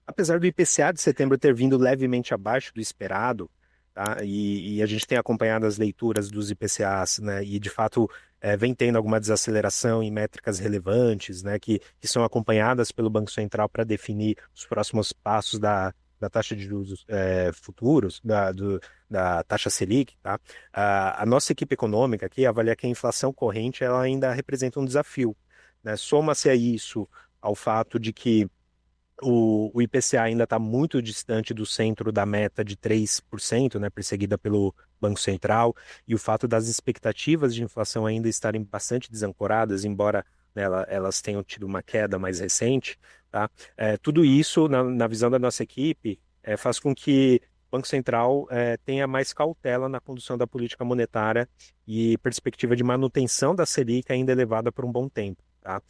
Apesar do IPCA de setembro ter vindo levemente abaixo do esperado, tá? E a gente tem acompanhado as leituras dos IPCAs, né? E de fato vem tendo alguma desaceleração em métricas relevantes, né? Que são acompanhadas pelo Banco Central para definir os próximos passos da taxa de juros futuros, da taxa Selic, tá? A nossa equipe econômica aqui avalia que a inflação corrente ela ainda representa um desafio, né? Soma-se a isso ao fato de que o IPCA ainda está muito distante do centro da meta de 3%, né, perseguida pelo Banco Central, e o fato das expectativas de inflação ainda estarem bastante desancoradas, embora né, elas tenham tido uma queda mais recente, tá? Tudo isso, na visão da nossa equipe, faz com que o Banco Central tenha mais cautela na condução da política monetária e perspectiva de manutenção da Selic ainda elevada por um bom tempo, tá?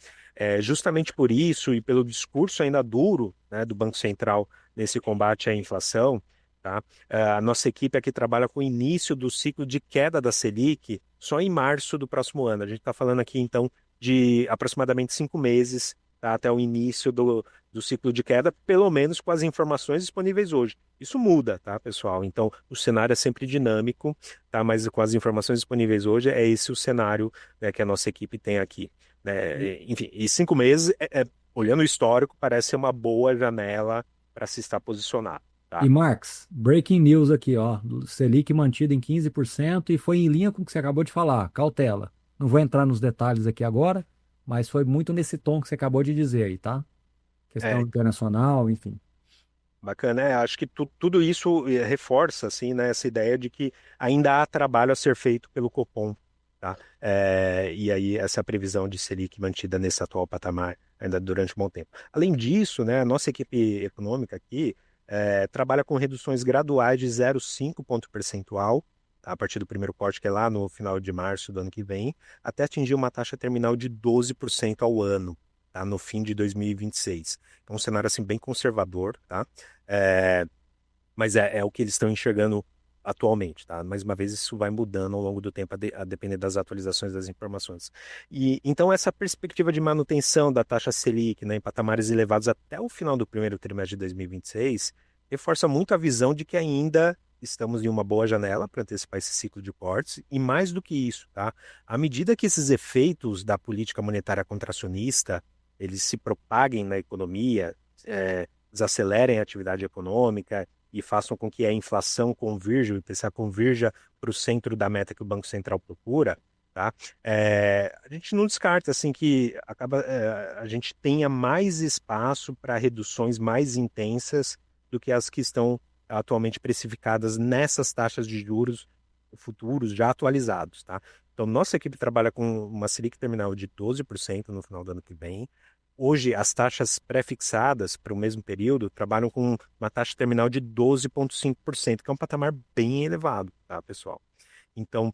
Justamente por isso e pelo discurso ainda duro, né, do Banco Central nesse combate à inflação, tá? A nossa equipe aqui trabalha com o início do ciclo de queda da Selic só em março do próximo ano. A gente está falando aqui, então, de aproximadamente 5 meses, tá, até o início do ciclo de queda, pelo menos com as informações disponíveis hoje. Isso muda, tá, pessoal? Então, o cenário é sempre dinâmico, tá? Mas com as informações disponíveis hoje, é esse o cenário, né, que a nossa equipe tem aqui, E, né? Enfim, e 5 meses, olhando o histórico, parece ser uma boa janela para se estar posicionado, e tá? Marx, breaking news aqui, ó. Selic mantido em 15% e foi em linha com o que você acabou de falar, cautela. Não vou entrar nos detalhes aqui agora, mas foi muito nesse tom que você acabou de dizer aí, tá? Questão É, internacional, enfim. bacana, acho que tudo isso reforça, assim, né, essa ideia de que ainda há trabalho a ser feito pelo Copom, tá? E aí essa previsão de Selic mantida nesse atual patamar ainda durante um bom tempo. Além disso, né, a nossa equipe econômica aqui trabalha com reduções graduais de 0,5 ponto percentual, tá, a partir do primeiro corte, que é lá no final de março do ano que vem, até atingir uma taxa terminal de 12% ao ano, tá, no fim de 2026. É um cenário assim bem conservador, tá? É, mas é o que eles estão enxergando atualmente, tá? Mais uma vez, isso vai mudando ao longo do tempo, a depender das atualizações das informações. E então, essa perspectiva de manutenção da taxa Selic, né, em patamares elevados até o final do primeiro trimestre de 2026, reforça muito a visão de que ainda estamos em uma boa janela para antecipar esse ciclo de cortes, e mais do que isso, tá? À medida que esses efeitos da política monetária contracionista eles se propaguem na economia, desacelerem a atividade econômica e façam com que a inflação convirja, o IPCA convirja para o centro da meta que o Banco Central procura, tá? A gente não descarta assim que a gente tenha mais espaço para reduções mais intensas do que as que estão atualmente precificadas nessas taxas de juros futuros já atualizados, tá? Então, nossa equipe trabalha com uma Selic terminal de 12% no final do ano que vem. Hoje, as taxas pré-fixadas para o mesmo período trabalham com uma taxa terminal de 12,5%, que é um patamar bem elevado, tá, pessoal? Então,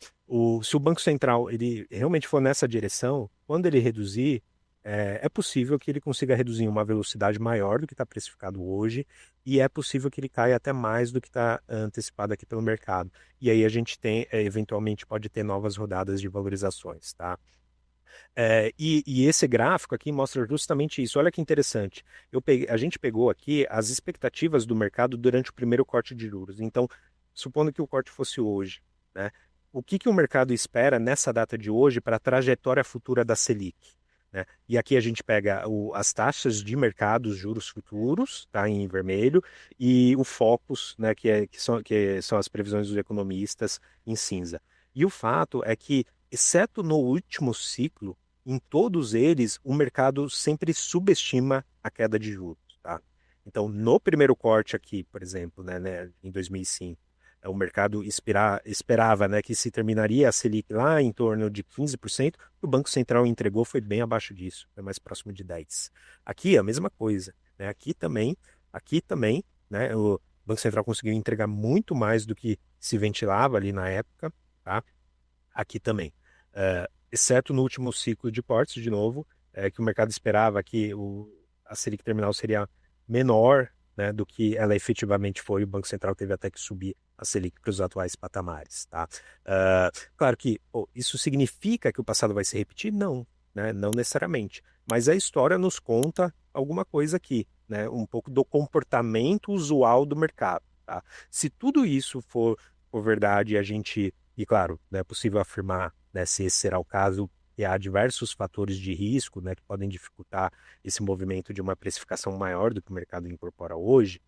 se o Banco Central ele realmente for nessa direção, quando ele reduzir, é possível que ele consiga reduzir em uma velocidade maior do que está precificado hoje, e é possível que ele caia até mais do que está antecipado aqui pelo mercado. E aí a gente tem, eventualmente, pode ter novas rodadas de valorizações, tá? E esse gráfico aqui mostra justamente isso. Olha que interessante. A gente pegou aqui as expectativas do mercado durante o primeiro corte de juros. Então, supondo que o corte fosse hoje, né? O que o mercado espera nessa data de hoje para a trajetória futura da Selic? Né? E aqui a gente pega as taxas de mercado, os juros futuros, tá, em vermelho, e o Focus, né, que são as previsões dos economistas, em cinza. E o fato é que, exceto no último ciclo, em todos eles, o mercado sempre subestima a queda de juros, tá? Então, no primeiro corte aqui, por exemplo, né, em 2005, o mercado esperava, né, que se terminaria a Selic lá em torno de 15%, o Banco Central entregou foi bem abaixo disso, foi mais próximo de 10%. Aqui, a mesma coisa, né? Aqui também, né, o Banco Central conseguiu entregar muito mais do que se ventilava ali na época, tá? Aqui também. Exceto no último ciclo de cortes, de novo, que o mercado esperava que a Selic terminal seria menor, né, do que ela efetivamente foi. O Banco Central teve até que subir a Selic para os atuais patamares, tá? Claro que pô, isso significa que o passado vai se repetir? Não, né? Não necessariamente. Mas a história nos conta alguma coisa aqui, né? Um pouco do comportamento usual do mercado, tá? Se tudo isso for verdade, a gente, e claro, não é possível afirmar, né, se esse será o caso, e há diversos fatores de risco, né, que podem dificultar esse movimento de uma precificação maior do que o mercado incorpora hoje.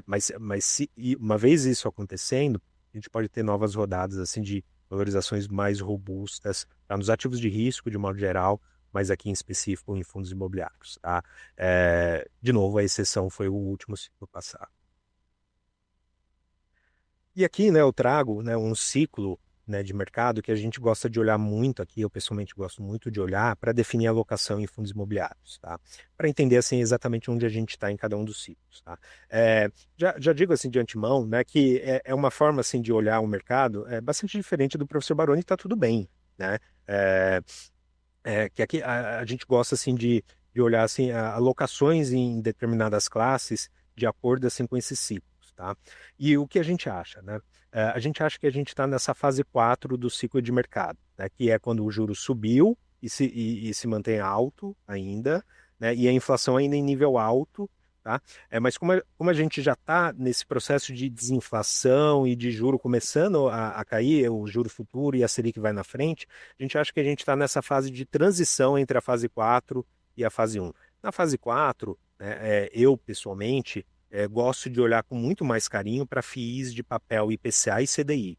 Mas se, e uma vez isso acontecendo, a gente pode ter novas rodadas assim de valorizações mais robustas, tá? Nos ativos de risco, de modo geral, mas aqui em específico em fundos imobiliários, tá? De novo, a exceção foi o último ciclo passado. E aqui, né, eu trago, né, um ciclo, né, de mercado que a gente gosta de olhar muito aqui, eu pessoalmente gosto muito de olhar para definir a alocação em fundos imobiliários, tá? Para entender assim exatamente onde a gente está em cada um dos ciclos, tá? Já digo assim de antemão, né, que é uma forma assim de olhar o mercado bastante diferente do professor Baroni, está tudo bem, né? É, que aqui a gente gosta assim de olhar assim alocações em determinadas classes de acordo assim com esses ciclos, tá? E o que a gente acha, né? A gente acha que a gente está nessa fase 4 do ciclo de mercado, né? Que é quando o juro subiu e se mantém alto ainda, né? E a inflação ainda em nível alto, tá? Mas como a gente já está nesse processo de desinflação e de juro começando a cair, o juro futuro e a Selic vai na frente, a gente acha que a gente está nessa fase de transição entre a fase 4 e a fase um. Na fase 4, né, eu pessoalmente gosto de olhar com muito mais carinho para FIIs de papel IPCA e CDI.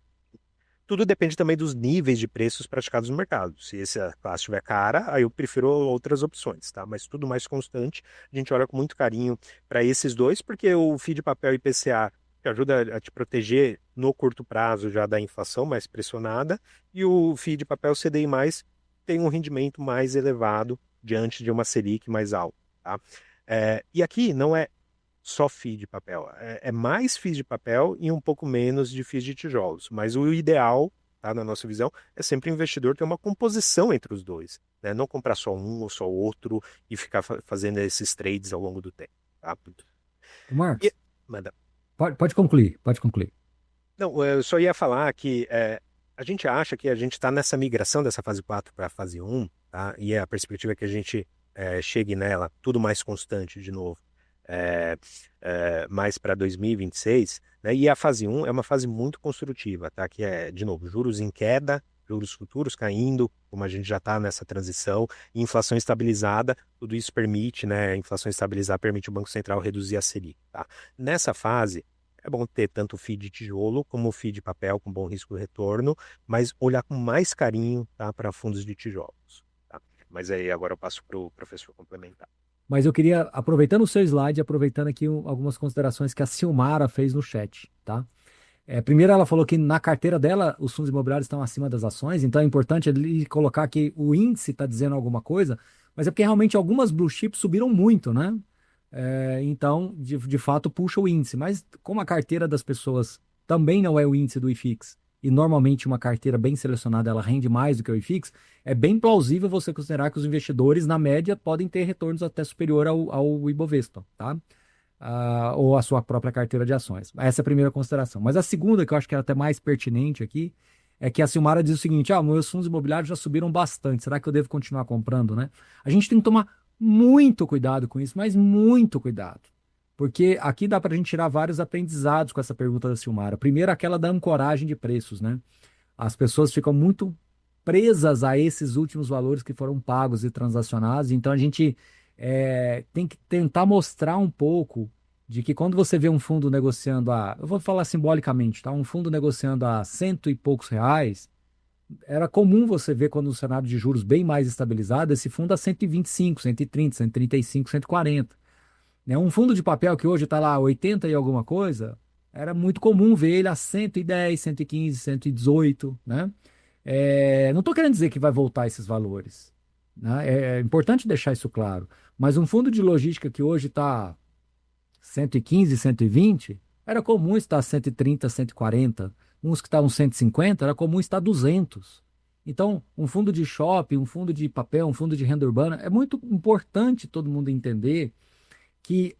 Tudo depende também dos níveis de preços praticados no mercado. Se essa classe estiver cara, aí eu prefiro outras opções, tá? Mas tudo mais constante, a gente olha com muito carinho para esses dois, porque o FII de papel IPCA que ajuda a te proteger no curto prazo já da inflação mais pressionada, e o FII de papel CDI+, tem um rendimento mais elevado diante de uma Selic mais alta, tá? E aqui não é só FII de papel. Mais FIIs de papel e um pouco menos de FIIs de tijolos. Mas o ideal, tá, na nossa visão, é sempre o investidor ter uma composição entre os dois, né? Não comprar só um ou só outro e ficar fazendo esses trades ao longo do tempo, tá? Ô, E, Marcos, manda. pode concluir, pode concluir. Não, eu só ia falar que a gente acha que a gente está nessa migração dessa fase 4 para a fase um, tá? E a perspectiva é que a gente chegue nela tudo mais constante de novo, mais para 2026, né? E a fase um é uma fase muito construtiva, tá? Que é, de novo, juros em queda, juros futuros caindo, como a gente já está nessa transição, e inflação estabilizada, tudo isso permite, né? A inflação estabilizar permite o Banco Central reduzir a Selic, tá? Nessa fase, é bom ter tanto o FII de tijolo como o FII de papel com bom risco de retorno, mas olhar com mais carinho, tá, para fundos de tijolos, tá? Mas aí agora eu passo para o professor complementar. Mas eu queria, aproveitando o seu slide, aproveitando aqui algumas considerações que a Silmara fez no chat, tá? Primeiro, ela falou que na carteira dela os fundos imobiliários estão acima das ações, então é importante ali colocar que o índice está dizendo alguma coisa, mas é porque realmente algumas blue chips subiram muito, né? Então, de fato, puxa o índice. Mas como a carteira das pessoas também não é o índice do IFIX, e normalmente uma carteira bem selecionada ela rende mais do que o IFIX, é bem plausível você considerar que os investidores, na média, podem ter retornos até superior ao Ibovespa, tá? Ou a sua própria carteira de ações. Essa é a primeira consideração. Mas a segunda, que eu acho que é até mais pertinente aqui, é que a Silmara diz o seguinte: meus fundos imobiliários já subiram bastante, será que eu devo continuar comprando, né? A gente tem que tomar muito cuidado com isso, mas muito cuidado. Porque aqui dá para a gente tirar vários aprendizados com essa pergunta da Silmara. Primeiro, aquela da ancoragem de preços, né? As pessoas ficam muito presas a esses últimos valores que foram pagos e transacionados, então a gente tem que tentar mostrar um pouco de que quando você vê um fundo negociando eu vou falar simbolicamente, tá? Um fundo negociando a cento e poucos reais, era comum você ver quando o cenário de juros bem mais estabilizado, esse fundo a 125, 130, 135, 140. Né? Um fundo de papel que hoje está lá 80 e alguma coisa, era muito comum ver ele a 110, 115, 118, né? Não estou querendo dizer que vai voltar esses valores, né? É importante deixar isso claro. Mas um fundo de logística que hoje está 115, 120, era comum estar 130, 140. Uns que estavam 150, era comum estar 200. Então, um fundo de shopping, um fundo de papel, um fundo de renda urbana, é muito importante todo mundo entender que,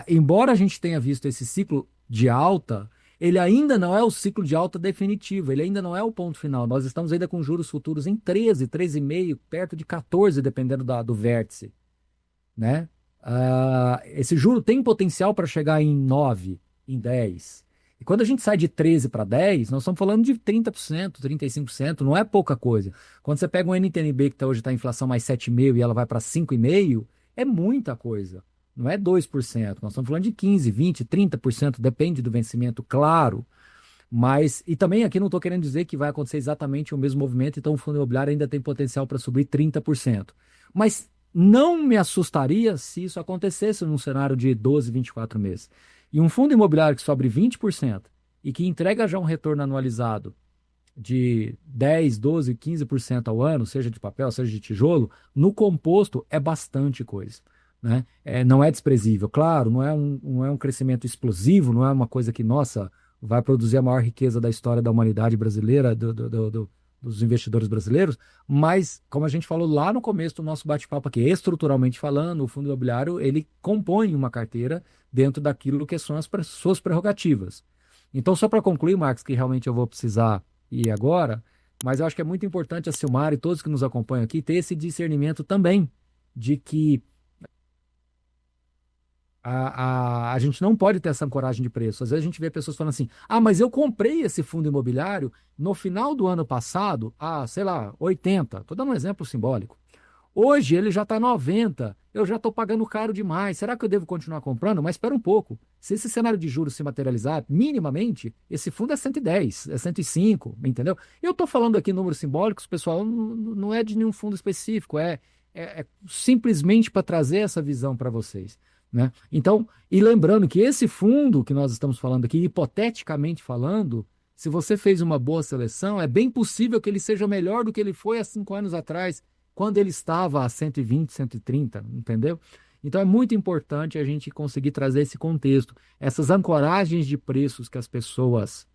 embora a gente tenha visto esse ciclo de alta, ele ainda não é o ciclo de alta definitivo, ele ainda não é o ponto final. Nós estamos ainda com juros futuros em 13, 13,5, perto de 14, dependendo do vértice, né? Esse juro tem potencial para chegar em 9, em 10. E quando a gente sai de 13 para 10, nós estamos falando de 30%, 35%, não é pouca coisa. Quando você pega um NTNB que hoje está em inflação mais 7,5 e ela vai para 5,5, é muita coisa. Não é 2%, nós estamos falando de 15, 20, 30%, depende do vencimento, claro. Mas, e também aqui não estou querendo dizer que vai acontecer exatamente o mesmo movimento, então o fundo imobiliário ainda tem potencial para subir 30%. Mas não me assustaria se isso acontecesse num cenário de 12, 24 meses. E um fundo imobiliário que sobe 20% e que entrega já um retorno anualizado de 10, 12, 15% ao ano, seja de papel, seja de tijolo, no composto é bastante coisa. Né? Não é desprezível. Claro, não é um crescimento explosivo, não é uma coisa que, nossa, vai produzir a maior riqueza da história da humanidade brasileira, dos investidores brasileiros, mas, como a gente falou lá no começo do nosso bate-papo aqui, estruturalmente falando, o fundo imobiliário, ele compõe uma carteira dentro daquilo que são as suas prerrogativas. Então, só para concluir, Marcos, que realmente eu vou precisar ir agora, mas eu acho que é muito importante a Silmar e todos que nos acompanham aqui ter esse discernimento também de que a gente não pode ter essa ancoragem de preço. Às vezes a gente vê pessoas falando assim: ah, mas eu comprei esse fundo imobiliário no final do ano passado, sei lá, 80. Estou dando um exemplo simbólico. Hoje ele já está 90. Eu já estou pagando caro demais. Será que eu devo continuar comprando? Mas espera um pouco. Se esse cenário de juros se materializar minimamente, esse fundo é 110, é 105, entendeu? Eu estou falando aqui números simbólicos, pessoal, não é de nenhum fundo específico, é simplesmente para trazer essa visão para vocês. Né? Então, e lembrando que esse fundo que nós estamos falando aqui, hipoteticamente falando, se você fez uma boa seleção, é bem possível que ele seja melhor do que ele foi há 5 anos atrás, quando ele estava a 120, 130, entendeu? Então é muito importante a gente conseguir trazer esse contexto. Essas ancoragens de preços que as pessoas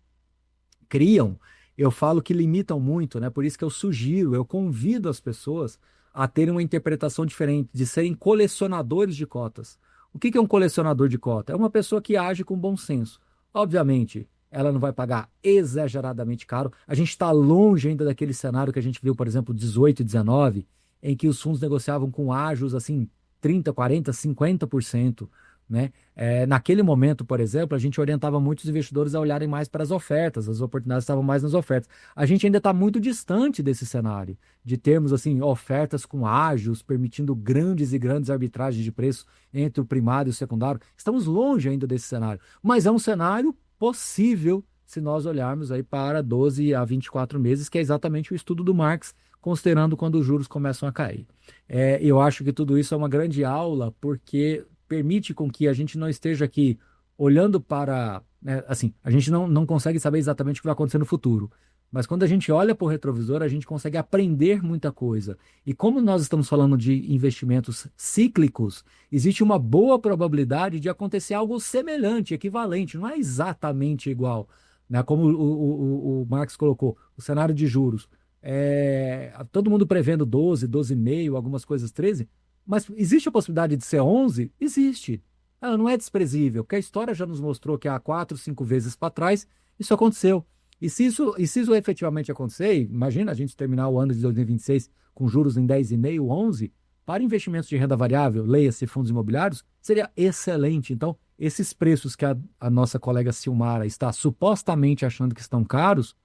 criam, eu falo que limitam muito, né? Por isso que eu sugiro, eu convido as pessoas a terem uma interpretação diferente, de serem colecionadores de cotas. O que é um colecionador de cota? É uma pessoa que age com bom senso. Obviamente, ela não vai pagar exageradamente caro. A gente está longe ainda daquele cenário que a gente viu, por exemplo, 18 e 19, em que os fundos negociavam com ágios assim 30, 40, 50%. Né? Naquele momento, por exemplo, a gente orientava muitos investidores a olharem mais para as ofertas, as oportunidades estavam mais nas ofertas. A gente ainda está muito distante desse cenário, de termos assim ofertas com ágios, permitindo grandes e grandes arbitragens de preço entre o primário e o secundário. Estamos longe ainda desse cenário, mas é um cenário possível se nós olharmos aí para 12 a 24 meses, que é exatamente o estudo do Marx, considerando quando os juros começam a cair. Eu acho que tudo isso é uma grande aula, porque permite com que a gente não esteja aqui olhando para, né, assim, a gente não consegue saber exatamente o que vai acontecer no futuro, mas quando a gente olha para o retrovisor, a gente consegue aprender muita coisa. E como nós estamos falando de investimentos cíclicos, existe uma boa probabilidade de acontecer algo semelhante, equivalente, não é exatamente igual, né? Como o Marx colocou, o cenário de juros. Todo mundo prevendo 12, 12,5, algumas coisas 13, mas existe a possibilidade de ser 11? Existe. Ela não é desprezível, porque a história já nos mostrou que há 4, 5 vezes para trás isso aconteceu. E se isso efetivamente acontecer, imagina a gente terminar o ano de 2026 com juros em 10,5, 11, para investimentos de renda variável, leia-se fundos imobiliários, seria excelente. Então, esses preços que a nossa colega Silmara está supostamente achando que estão caros,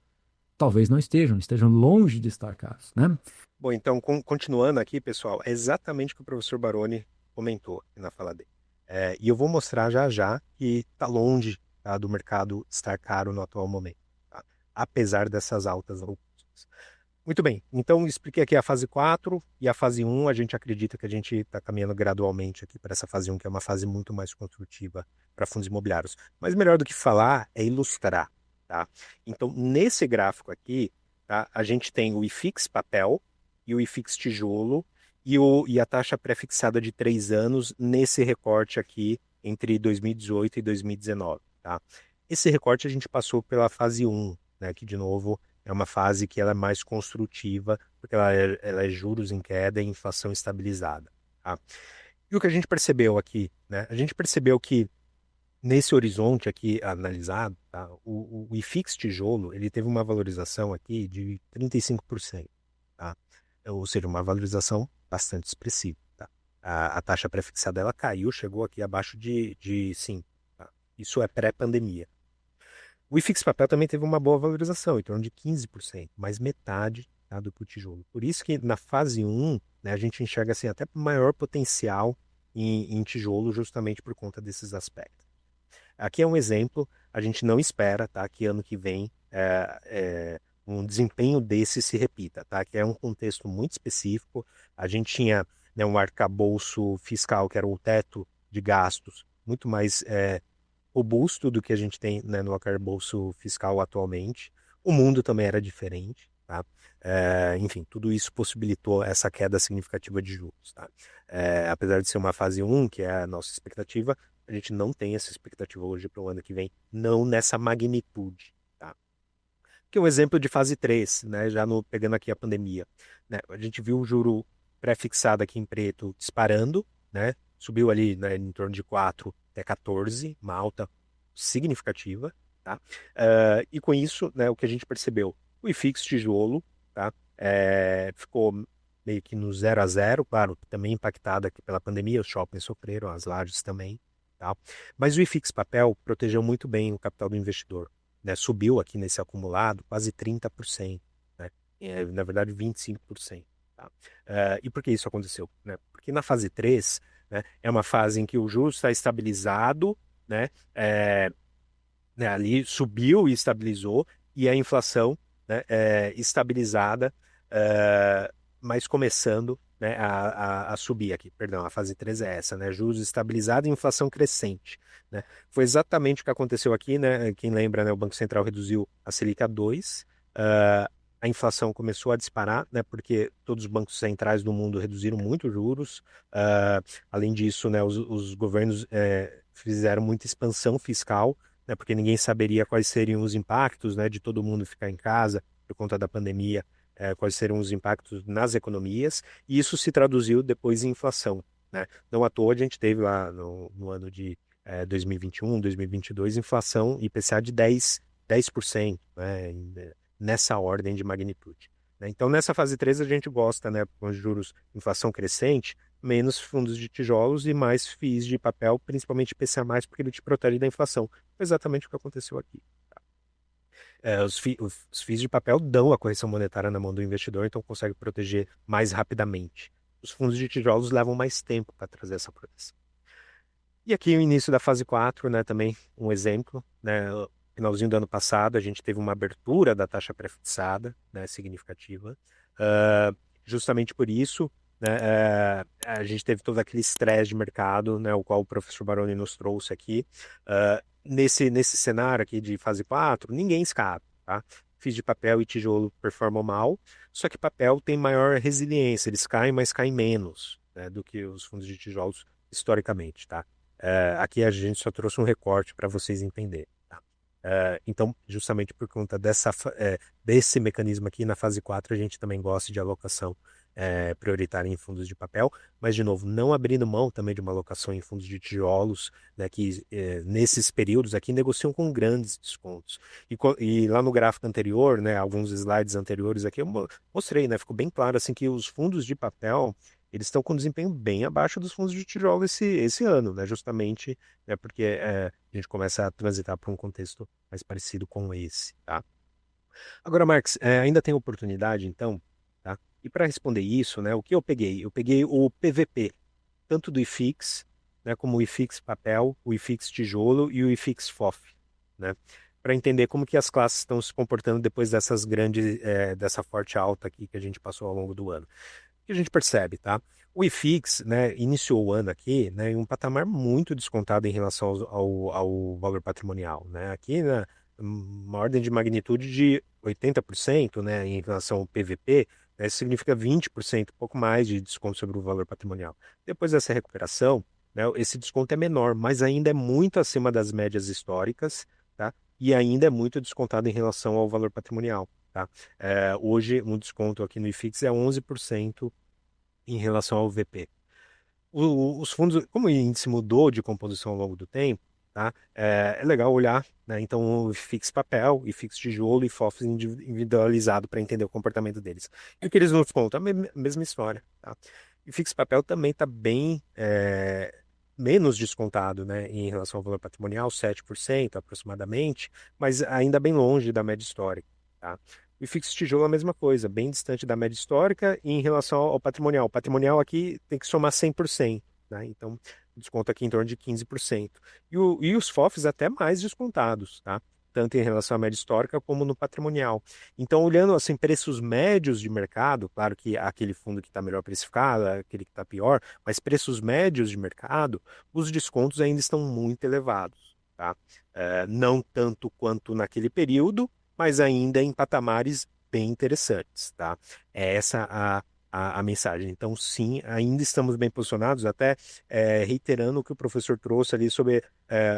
talvez não estejam longe de estar caros, né? Bom, então, continuando aqui, pessoal, é exatamente o que o professor Baroni comentou na fala dele. E eu vou mostrar já já que está longe, tá, do mercado estar caro no atual momento, tá? Apesar dessas altas alturas. Muito bem, então expliquei aqui a fase 4 e a fase 1. A gente acredita que a gente está caminhando gradualmente aqui para essa fase 1, que é uma fase muito mais construtiva para fundos imobiliários. Mas melhor do que falar é ilustrar, tá? Então, nesse gráfico aqui, tá, a gente tem o IFIX papel e o IFIX tijolo e a taxa pré-fixada de 3 anos nesse recorte aqui entre 2018 e 2019, tá? Esse recorte a gente passou pela fase 1, né, que de novo é uma fase que ela é mais construtiva, porque ela é juros em queda e inflação estabilizada, tá? E o que a gente percebeu aqui, né? A gente percebeu que nesse horizonte aqui analisado, tá? tá? O IFIX tijolo, ele teve uma valorização aqui de 35%, tá? Ou seja, uma valorização bastante expressiva, tá? A taxa pré-fixada, ela caiu, chegou aqui abaixo de 5, tá? Isso é pré-pandemia. O IFIX papel também teve uma boa valorização, em torno de 15%, mais metade, tá, do que o tijolo. Por isso que na fase 1, né, a gente enxerga assim, até maior potencial em tijolo, justamente por conta desses aspectos. Aqui é um exemplo, a gente não espera, tá, que ano que vem um desempenho desse se repita, tá? Que é um contexto muito específico. A gente tinha, né, um arcabouço fiscal, que era o teto de gastos, muito mais robusto do que a gente tem, né, no arcabouço fiscal atualmente. O mundo também era diferente, tá? Enfim, tudo isso possibilitou essa queda significativa de juros, tá? Apesar de ser uma fase 1, que é a nossa expectativa, a gente não tem essa expectativa hoje para o ano que vem, não nessa magnitude, tá? Que é um exemplo de fase 3, né? Já pegando aqui a pandemia, né? A gente viu o juro pré-fixado aqui em preto disparando, né? Subiu ali, né, em torno de 4 até 14, uma alta significativa, tá? E com isso, né, o que a gente percebeu? O IFIX tijolo, tá? Ficou meio que no 0 a 0, claro, também impactado aqui pela pandemia, os shoppings sofreram, as lajes também, tá? Mas o IFIX papel protegeu muito bem o capital do investidor, né? Subiu aqui nesse acumulado quase 30%, né? Na verdade, 25%. Tá? E por que isso aconteceu? Né? Porque na fase 3, né, é uma fase em que o juros está estabilizado, né? Né, ali subiu e estabilizou, e a inflação, né, estabilizada, mas começando, né, a subir aqui. Perdão, a fase 3 é essa, né? Juros estabilizados e inflação crescente, né? Foi exatamente o que aconteceu aqui, né? Quem lembra, né, o Banco Central reduziu a Selic a 2, a inflação começou a disparar, né, porque todos os bancos centrais do mundo reduziram muito os juros. Além disso, né, os governos fizeram muita expansão fiscal, né, porque ninguém saberia quais seriam os impactos, né, de todo mundo ficar em casa por conta da pandemia, quais seriam os impactos nas economias, e isso se traduziu depois em inflação, né? Não à toa a gente teve lá no ano de 2021, 2022, inflação IPCA de 10%, né, nessa ordem de magnitude, né? Então, nessa fase 3 a gente gosta, né, com os juros, inflação crescente, menos fundos de tijolos e mais FIIs de papel, principalmente IPCA+, porque ele te protege da inflação. Foi exatamente o que aconteceu aqui. Os FIIs de papel dão a correção monetária na mão do investidor, então consegue proteger mais rapidamente. Os fundos de tijolos levam mais tempo para trazer essa proteção. E aqui o início da fase 4, né, também um exemplo, né, finalzinho do ano passado a gente teve uma abertura da taxa pré-fixada, né, significativa. Justamente por isso, né, a gente teve todo aquele estresse de mercado, né, o qual o professor Baroni nos trouxe aqui. Nesse cenário aqui de fase 4, ninguém escapa, tá? FIIs de papel e tijolo performam mal, só que papel tem maior resiliência, eles caem, mas caem menos, né, do que os fundos de tijolos historicamente, tá? Aqui a gente só trouxe um recorte para vocês entenderem, tá? Então, justamente por conta desse mecanismo aqui, na fase 4, a gente também gosta de alocação prioritária em fundos de papel, mas, de novo, não abrindo mão também de uma alocação em fundos de tijolos, né, que nesses períodos aqui negociam com grandes descontos. E lá no gráfico anterior, né, alguns slides anteriores aqui, eu mostrei, né, ficou bem claro assim, que os fundos de papel eles estão com desempenho bem abaixo dos fundos de tijolo esse ano, né, justamente, né, porque a gente começa a transitar para um contexto mais parecido com esse, tá? Agora, Marx, ainda tem oportunidade, então, tá? E para responder isso, né, o que eu peguei? Eu peguei o PVP, tanto do IFIX, né, como o IFIX papel, o IFIX tijolo e o IFIX FOF, né? Para entender como que as classes estão se comportando depois dessa forte alta aqui que a gente passou ao longo do ano. O que a gente percebe, tá? O IFIX, né, iniciou o ano aqui, né, em um patamar muito descontado em relação ao valor patrimonial, né? Aqui, né, uma ordem de magnitude de 80%, né, em relação ao PVP, né, isso significa 20%, pouco mais de desconto sobre o valor patrimonial. Depois dessa recuperação, né, esse desconto é menor, mas ainda é muito acima das médias históricas, tá? E ainda é muito descontado em relação ao valor patrimonial, tá? Hoje, um desconto aqui no IFIX é 11% em relação ao VP. Os fundos, como o índice mudou de composição ao longo do tempo, tá? É legal olhar, né? Então, o FIX papel, e FIX tijolo e FOFs individualizado para entender o comportamento deles. E o que eles nos contam? A mesma história, tá? E o FIX papel também está bem menos descontado, né, em relação ao valor patrimonial, 7% aproximadamente, mas ainda bem longe da média histórica, tá? E o fixo tijolo é a mesma coisa, bem distante da média histórica e em relação ao patrimonial. O patrimonial aqui tem que somar 100%, né? Então, desconto aqui em torno de 15%. E os FOFs até mais descontados, tá? Tanto em relação à média histórica como no patrimonial. Então, olhando assim, preços médios de mercado, claro que aquele fundo que está melhor precificado, aquele que está pior, mas preços médios de mercado, os descontos ainda estão muito elevados, tá? Não tanto quanto naquele período, mas ainda em patamares bem interessantes, tá? É essa a mensagem. Então, sim, ainda estamos bem posicionados, até reiterando o que o professor trouxe ali sobre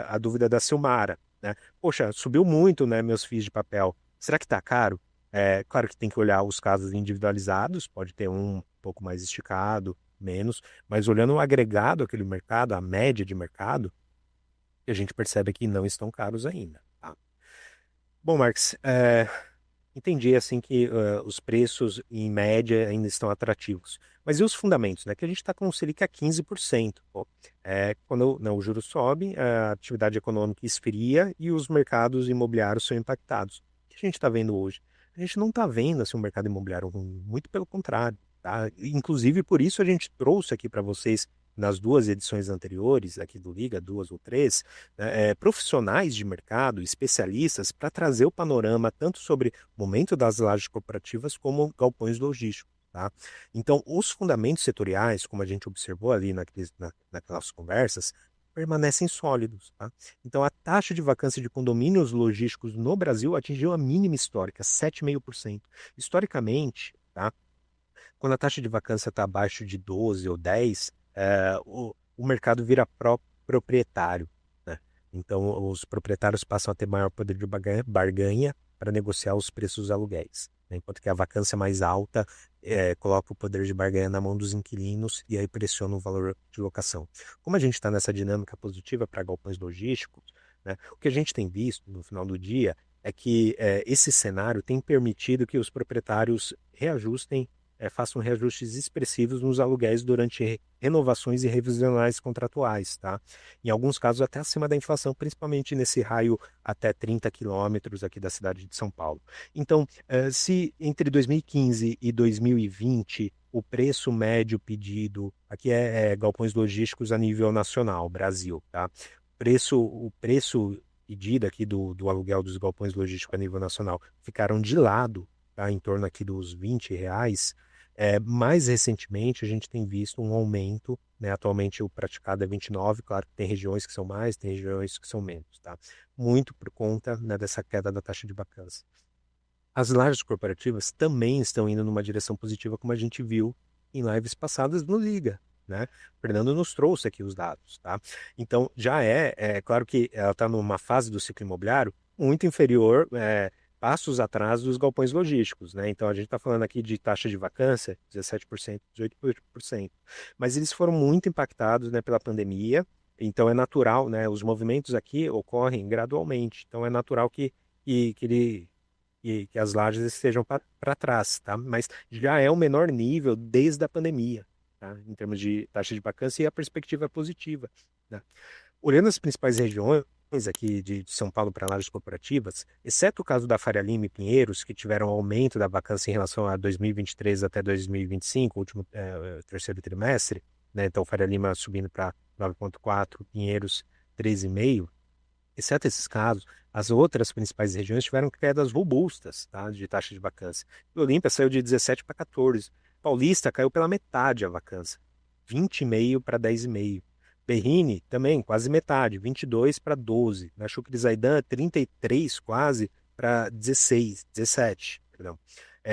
a dúvida da Silmara, né? Poxa, subiu muito, né, meus FIIs de papel. Será que está caro? Claro que tem que olhar os casos individualizados, pode ter um pouco mais esticado, menos, mas olhando o agregado aquele mercado, a média de mercado, a gente percebe que não estão caros ainda, tá? Bom, Marx, entendi assim que os preços em média ainda estão atrativos. Mas e os fundamentos, né? Que a gente está com o Selic a 15%. Pô. Quando não, o juro sobe, a atividade econômica esfria e os mercados imobiliários são impactados. O que a gente está vendo hoje? A gente não está vendo assim, um mercado imobiliário ruim, muito pelo contrário. Tá? Inclusive, por isso a gente trouxe aqui para vocês, nas duas edições anteriores, aqui do Liga, duas ou três, né, profissionais de mercado, especialistas, para trazer o panorama tanto sobre o momento das lajes corporativas como galpões logísticos. Tá? Então, os fundamentos setoriais, como a gente observou ali naquelas conversas, permanecem sólidos. Tá? Então, a taxa de vacância de condomínios logísticos no Brasil atingiu a mínima histórica, 7,5%. Historicamente, tá? Quando a taxa de vacância está abaixo de 12 ou 10, o mercado vira proprietário, né? Então, os proprietários passam a ter maior poder de barganha para negociar os preços dos aluguéis, né? Enquanto que a vacância mais alta coloca o poder de barganha na mão dos inquilinos e aí pressiona o valor de locação. Como a gente está nessa dinâmica positiva para galpões logísticos, né, o que a gente tem visto no final do dia é que esse cenário tem permitido que os proprietários reajustem, façam reajustes expressivos nos aluguéis durante renovações e revisionais contratuais, tá? Em alguns casos até acima da inflação, principalmente nesse raio até 30 quilômetros aqui da cidade de São Paulo. Então, se entre 2015 e 2020 o preço médio pedido, aqui galpões logísticos a nível nacional, Brasil, tá? O preço pedido aqui do aluguel dos galpões logísticos a nível nacional ficaram de lado, tá? Em torno aqui dos R$ 20. Mais recentemente, a gente tem visto um aumento, né? Atualmente o praticado é 29, claro que tem regiões que são mais, tem regiões que são menos, tá? Muito por conta, né, dessa queda da taxa de vacância. As lajes corporativas também estão indo numa direção positiva, como a gente viu em lives passadas no Liga, né? O Fernando nos trouxe aqui os dados, tá? Então, já claro que ela está numa fase do ciclo imobiliário muito inferior, passos atrás dos galpões logísticos, né? Então, a gente está falando aqui de taxa de vacância, 17%, 18%. Mas eles foram muito impactados, né, pela pandemia, então é natural, né? Os movimentos aqui ocorrem gradualmente, então é natural que as lajes estejam para trás, tá? Mas já é o menor nível desde a pandemia, tá? Em termos de taxa de vacância, e a perspectiva é positiva, né? Olhando as principais regiões aqui de São Paulo para lajes corporativas, exceto o caso da Faria Lima e Pinheiros, que tiveram aumento da vacância em relação a 2023 até 2025, o último terceiro trimestre, né? Então Faria Lima subindo para 9,4, Pinheiros 13,5. Exceto esses casos, as outras principais regiões tiveram quedas robustas, tá, de taxa de vacância. O Olímpia saiu de 17 para 14. Paulista caiu pela metade a vacância, 20,5 para 10,5. Berrini também quase metade, 22 para 12. Na Chucre Zaidan, 33 quase para 16, 17, perdão.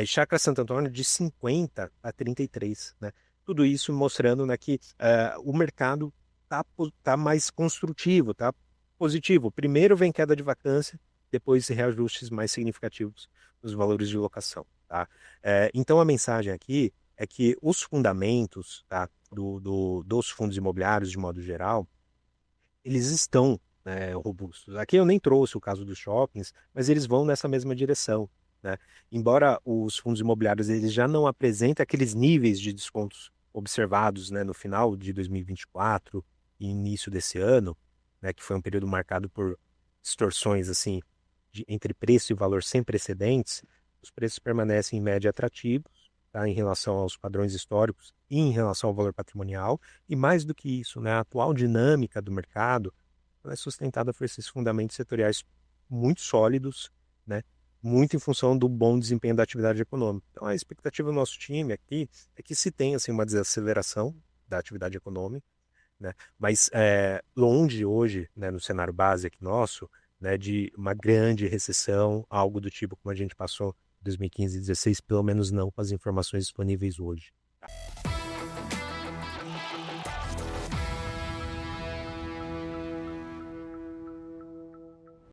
Chácara Santo Antônio de 50 a 33, né? Tudo isso mostrando, né, que o mercado tá mais construtivo, tá positivo. Primeiro vem queda de vacância, depois reajustes mais significativos nos valores de locação, tá? Então a mensagem aqui é que os fundamentos, tá, dos fundos imobiliários de modo geral, eles estão robustos. Aqui eu nem trouxe o caso dos shoppings, mas eles vão nessa mesma direção, né? Embora os fundos imobiliários eles já não apresentem aqueles níveis de descontos observados, né, no final de 2024 e início desse ano, né, que foi um período marcado por distorções assim entre preço e valor sem precedentes, os preços permanecem em média atrativos, tá, em relação aos padrões históricos e em relação ao valor patrimonial, e mais do que isso, né, a atual dinâmica do mercado ela é sustentada por esses fundamentos setoriais muito sólidos, né? Muito em função do bom desempenho da atividade econômica. Então, a expectativa do nosso time aqui é que se tenha assim, uma desaceleração da atividade econômica, né? Mas longe hoje, né, no cenário base aqui nosso, né, de uma grande recessão, algo do tipo como a gente passou em 2015 e 2016, pelo menos não com as informações disponíveis hoje.